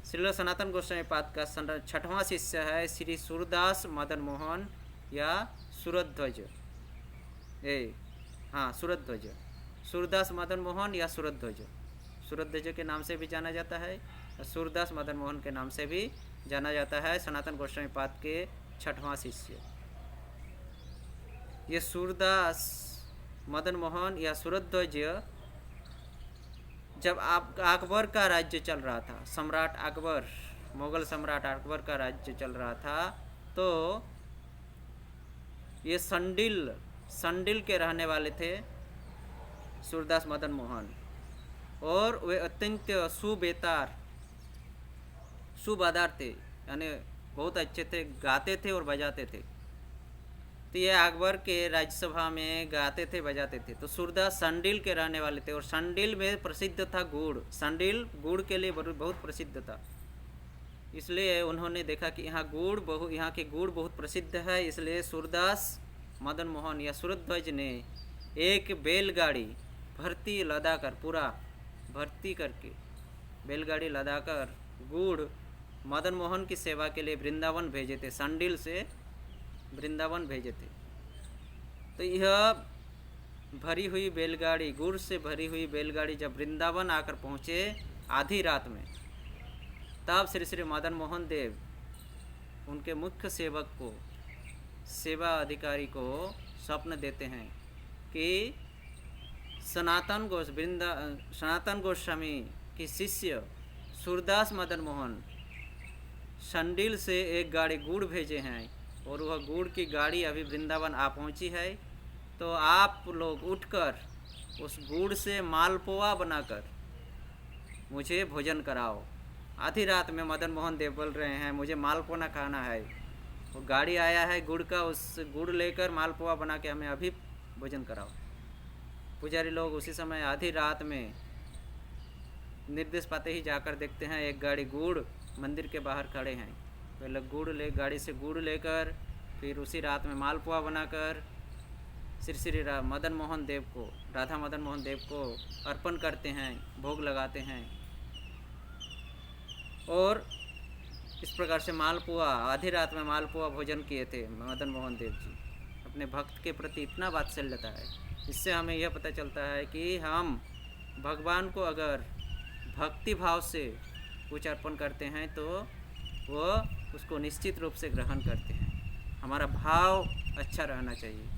श्रील सनातन गोस्वामी पाद का छठवां शिष्य है श्री सूरदास मदन मोहन या सूरध्वज। सूरध्वज, सूरदास मदन मोहन या सूरध्वज के नाम से भी जाना जाता है, सूरदास मदन मोहन के नाम से भी जाना जाता है। सनातन गोस्वामी पाद के छठवां शिष्य ये सूरदास मदन मोहन या सूरध्वज, जब अकबर का राज्य चल रहा था, सम्राट अकबर, मुगल सम्राट अकबर का राज्य चल रहा था, तो ये संडिल के रहने वाले थे सूरदास मदन मोहन, और वे अत्यंत सुबादार थे, यानी बहुत अच्छे थे, गाते थे और बजाते थे। तो ये अकबर के राज्यसभा में गाते थे, बजाते थे। तो सूरदास संडिल के रहने वाले थे, और संडिल में प्रसिद्ध था गुड़। संडिल गुड़ के लिए बहुत प्रसिद्ध था, इसलिए उन्होंने देखा कि यहाँ के गुड़ बहुत प्रसिद्ध है, इसलिए सूरदास मदन मोहन या सूरध्वज ने एक बैलगाड़ी भर्ती करके बैलगाड़ी लदाकर गुड़ मदन मोहन की सेवा के लिए वृंदावन भेजे थे, संडिल से वृंदावन भेजे थे। तो यह गुड़ से भरी हुई बैलगाड़ी जब वृंदावन आकर पहुँचे आधी रात में, तब श्री श्री मदन मोहन देव उनके मुख्य सेवा अधिकारी को स्वप्न देते हैं कि सनातन गोस्वामी की शिष्य सूरदास मदन मोहन संडिल से एक गाड़ी गुड़ भेजे हैं, और वह गुड़ की गाड़ी अभी वृंदावन आ पहुंची है, तो आप लोग उठकर उस गुड़ से मालपुआ बनाकर मुझे भोजन कराओ। आधी रात में मदन मोहन देव बोल रहे हैं मुझे मालपुआ खाना है, वो गाड़ी आया है गुड़ का, उस गुड़ लेकर मालपुआ बना के हमें अभी भोजन कराओ। पुजारी लोग उसी समय आधी रात में निर्देश पाते ही जाकर देखते हैं एक गाड़ी गुड़ मंदिर के बाहर खड़े हैं। पहले गाड़ी से गुड़ लेकर फिर उसी रात में मालपुआ बनाकर श्री राधा मदन मोहन देव को अर्पण करते हैं, भोग लगाते हैं, और इस प्रकार से मालपुआ आधी रात में मालपुआ भोजन किए थे मदन मोहन देव जी। अपने भक्त के प्रति इतना वात्सल्यता है। इससे हमें यह पता चलता है कि हम भगवान को अगर भक्ति भाव से कुछ अर्पण करते हैं तो वो उसको निश्चित रूप से ग्रहण करते हैं। हमारा भाव अच्छा रहना चाहिए।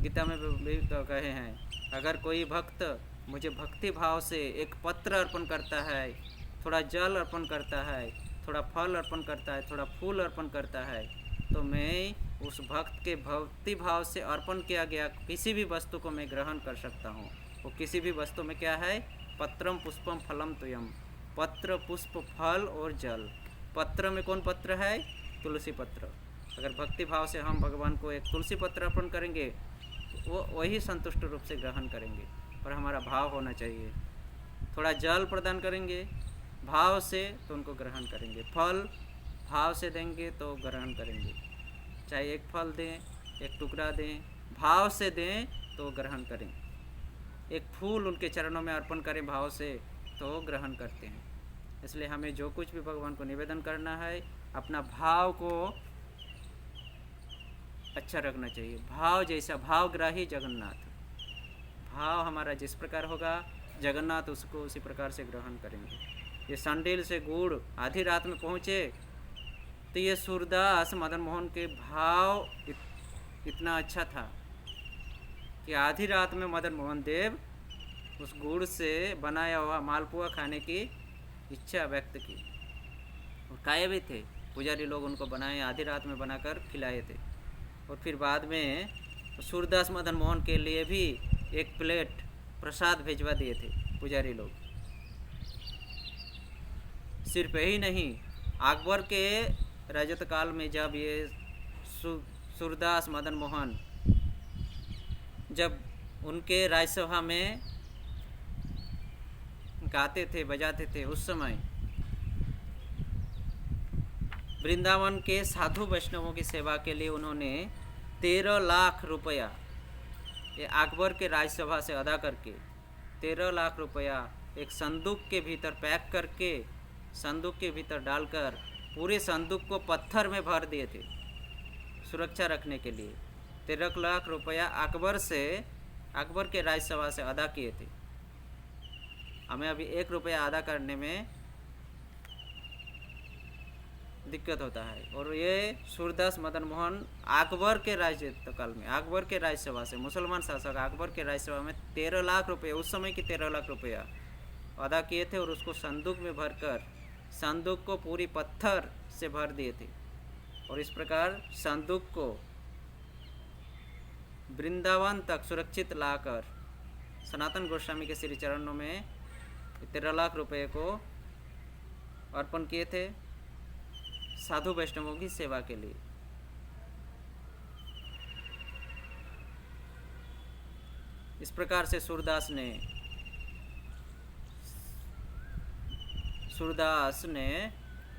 गीता में भी कहे हैं अगर कोई भक्त मुझे भक्ति भाव से एक पत्र अर्पण करता है, थोड़ा जल अर्पण करता है, थोड़ा फल अर्पण करता है, थोड़ा फूल अर्पण करता है, तो मैं उस भक्त के भक्ति भाव से अर्पण किया गया किसी भी वस्तु को मैं ग्रहण कर सकता हूँ। वो किसी भी वस्तु में क्या है? पत्रम पुष्पम फलम तुयम, पत्र पुष्प फल और जल। पत्र में कौन पत्र है? तुलसी पत्र। अगर भक्ति भाव से हम भगवान को एक तुलसी पत्र अर्पण करेंगे तो वो वही संतुष्ट रूप से ग्रहण करेंगे, पर हमारा भाव होना चाहिए। थोड़ा जल प्रदान करेंगे भाव से तो उनको ग्रहण करेंगे। फल भाव से देंगे तो ग्रहण करेंगे। चाहे एक फल दें, एक टुकड़ा दें, भाव से दें तो ग्रहण करें। एक फूल उनके चरणों में अर्पण करें भाव से तो ग्रहण करते हैं। इसलिए हमें जो कुछ भी भगवान को निवेदन करना है, अपना भाव को अच्छा रखना चाहिए। भाव जैसा, भावग्राही जगन्नाथ। भाव हमारा जिस प्रकार होगा, जगन्नाथ उसको उसी प्रकार से ग्रहण करेंगे। ये संडेल से गुड़ आधी रात में पहुँचे तो ये सूरदास मदन मोहन के भाव इतना अच्छा था कि आधी रात में मदन मोहन देव उस गुड़ से बनाया हुआ मालपुआ खाने की इच्छा व्यक्त की। और खाए भी थे, पुजारी लोग उनको बनाए, आधी रात में बनाकर खिलाए थे। और फिर बाद में सूरदास मदन मोहन के लिए भी एक प्लेट प्रसाद भिजवा दिए थे पुजारी लोग। सिर्फ यही नहीं, अकबर के राजत्व काल में जब ये सूरदास मदन मोहन जब उनके राजसभा में गाते थे, बजाते थे, उस समय वृंदावन के साधु वैष्णवों की सेवा के लिए उन्होंने 13 लाख रुपया ये अकबर के राजसभा से अदा करके 13 लाख रुपया एक संदूक के भीतर पैक करके, संदूक के भीतर डालकर पूरे संदूक को पत्थर में भर दिए थे सुरक्षा रखने के लिए। 13 लाख रुपया अकबर के राजसभा से अदा किए थे। हमें अभी 1 रुपया अदा करने में दिक्कत होता है। और ये सूरदास मदन मोहन अकबर के राजत्व काल में, अकबर के राजसभा से, मुसलमान शासक अकबर के राजसभा में 13 लाख रुपये, उस समय की 13 लाख रुपया अदा किए थे और उसको संदूक में भरकर संदूक को पूरी पत्थर से भर दिए थे। और इस प्रकार संदूक को वृंदावन तक सुरक्षित लाकर सनातन गोस्वामी के श्री चरणों में 13 लाख रुपये को अर्पण किए थे साधु वैष्णवों की सेवा के लिए। इस प्रकार से सूरदास ने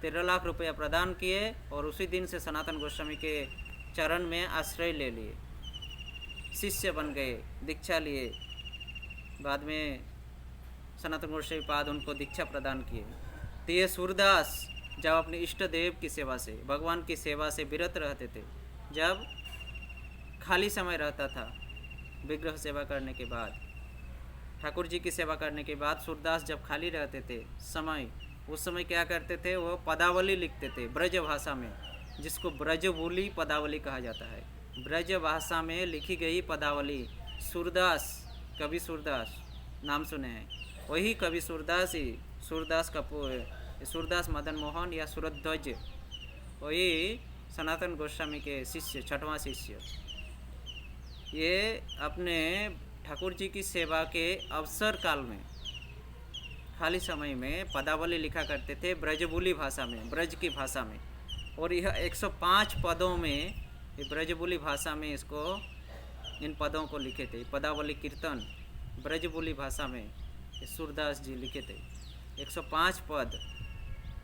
13 लाख रुपया प्रदान किए और उसी दिन से सनातन गोस्वामी के चरण में आश्रय ले लिए, शिष्य बन गए, दीक्षा लिए। बाद में सनातन गोस्वामी पाद उनको दीक्षा प्रदान किए। तो ये सूरदास जब अपने इष्ट देव की सेवा से, भगवान की सेवा से विरत रहते थे, जब खाली समय रहता था विग्रह सेवा करने के बाद, ठाकुर जी की सेवा करने के बाद सूरदास जब खाली रहते थे समय, उस समय क्या करते थे, वो पदावली लिखते थे ब्रज भाषा में, जिसको ब्रजबोली पदावली कहा जाता है। ब्रज भाषा में लिखी गई पदावली, सूरदास, कवि सूरदास नाम सुने हैं, वही कवि सूरदास ही सूरदास मदन मोहन या सूरध्वज, वही सनातन गोस्वामी के शिष्य, 6वां शिष्य, ये अपने ठाकुर जी की सेवा के अवसर काल में खाली समय में पदावली लिखा करते थे ब्रजबोली भाषा में, ब्रज की भाषा में। और यह 105 पदों में, ये ब्रजबोली भाषा में इन पदों को लिखे थे। पदावली कीर्तन ब्रजबोली भाषा में सूरदास जी लिखे थे। 105 पद,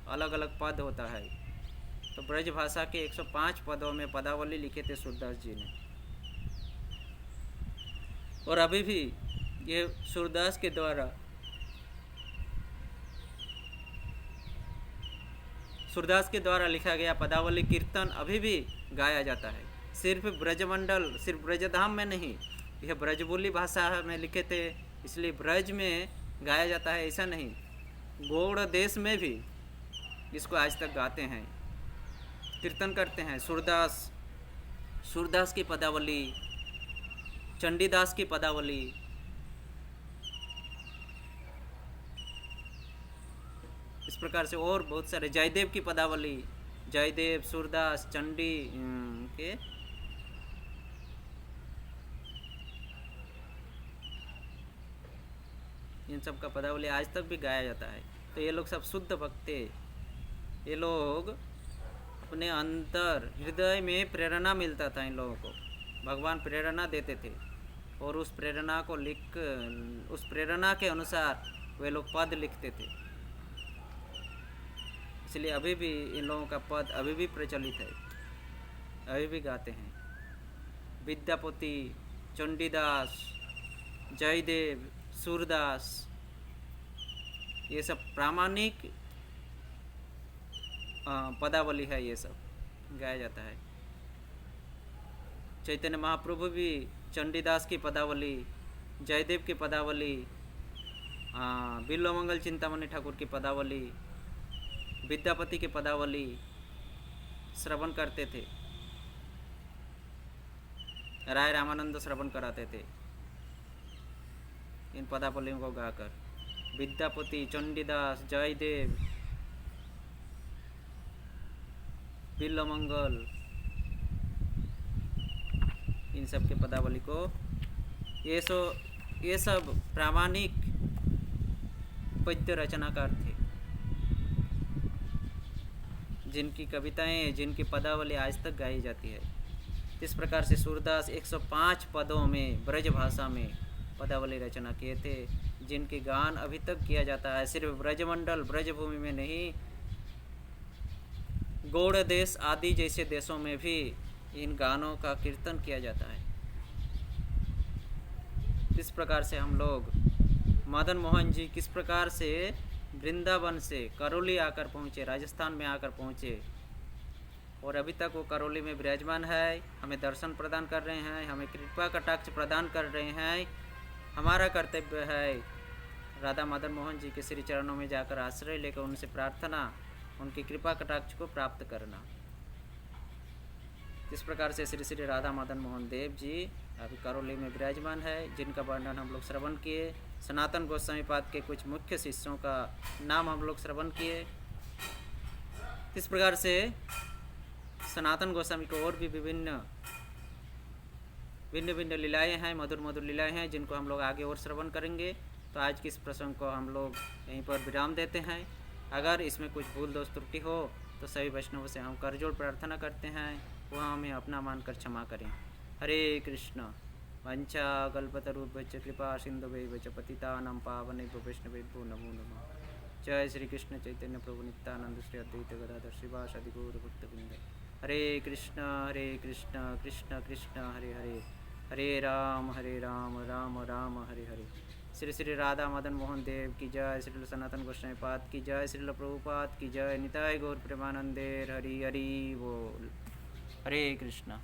अलग अलग पद होता है, तो ब्रज भाषा के 105 पदों में पदावली लिखे थे सूरदास जी ने। और अभी भी ये सूरदास के द्वारा लिखा गया पदावली कीर्तन अभी भी गाया जाता है। सिर्फ ब्रजमंडल, सिर्फ ब्रजधाम में नहीं, यह ब्रजबोली भाषा में लिखे थे इसलिए ब्रज में गाया जाता है, ऐसा नहीं, गौड़ देश में भी इसको आज तक गाते हैं, कीर्तन करते हैं। सूरदास की पदावली, चंडीदास की पदावली, इस प्रकार से और बहुत सारे, जयदेव की पदावली, जयदेव, सूरदास, चंडी के इन सब का पदावली आज तक भी गाया जाता है। तो ये लोग सब शुद्ध भक्त थे। ये लोग अपने अंतर हृदय में प्रेरणा मिलता था इन लोगों को, भगवान प्रेरणा देते थे और उस प्रेरणा को उस प्रेरणा के अनुसार वे लोग पद लिखते थे। इसलिए अभी भी इन लोगों का पद अभी भी प्रचलित है, अभी भी गाते हैं। विद्यापति, चंडीदास, जयदेव, सूरदास, ये सब प्रामाणिक पदावली है, ये सब गाया जाता है। चैतन्य महाप्रभु भी चंडीदास की पदावली, जयदेव की पदावली, बिल्वमंगल चिंतामणि ठाकुर की पदावली, विद्यापति की पदावली श्रवण करते थे। राय रामानंद श्रवण कराते थे इन पदावलियों को गाकर। विद्यापति, चंडीदास, जयदेव, बिल्वमंगल, इन सब के पदावली को ये सब प्रामाणिक पद्य रचनाकार थे, जिनकी कविताएं, जिनकी पदावली आज तक गाई जाती है। इस प्रकार से सूरदास 105 पदों में ब्रज भाषा में पदावली रचना किए थे, जिनके गान अभी तक किया जाता है। सिर्फ ब्रजमंडल, ब्रजभूमि में नहीं, गौड़ देश आदि जैसे देशों में भी इन गानों का कीर्तन किया जाता है। किस प्रकार से हम लोग, मदन मोहन जी किस प्रकार से वृंदावन से करौली आकर पहुँचे, राजस्थान में आकर पहुँचे, और अभी तक वो करौली में विराजमान है, हमें दर्शन प्रदान कर रहे हैं, हमें कृपा कटाक्ष प्रदान कर रहे हैं। हमारा कर्तव्य है राधा मदन मोहन जी के श्री चरणों में जाकर आश्रय लेकर उनसे प्रार्थना, उनकी कृपा कटाक्ष को प्राप्त करना। इस प्रकार से श्री श्री राधा मदन मोहन देव जी अभी करौली में विराजमान है, जिनका वर्णन हम लोग श्रवण किए। सनातन गोस्वामी पाद के कुछ मुख्य शिष्यों का नाम हम लोग श्रवण किए। इस प्रकार से सनातन गोस्वामी को और भी भिन्न भिन्न लीलाएँ हैं, मधुर मधुर लीलाएँ हैं, जिनको हम लोग आगे और श्रवण करेंगे। तो आज की इस प्रसंग को हम लोग यहीं पर विराम देते हैं। अगर इसमें कुछ भूल दोष त्रुटि हो तो सभी वैष्णवों से हम करजोड़ प्रार्थना करते हैं, वह हमें अपना मानकर क्षमा करें। हरे कृष्ण। वंचा कल्पतरुभ्यश्च कृपा सिन्धुभ्यैव च पतितानां पावनेभ्यो वैष्णवेभ्यो नमो नमः। जय श्री कृष्ण चैतन्य प्रभु नित्यानंद श्री अद्वैत गदाधर श्रीवासादि गौर भक्तवृंद। हरे कृष्ण कृष्ण कृष्ण हरे हरे, हरे राम राम राम हरे हरे। श्री श्री राधा मदन मोहन देव की जय, श्री सनातन गोस्वामी पाद की जय, श्री प्रभुपाद की जय, निताय गौर प्रेमानंदे हरि हरि बोल। हरे कृष्ण।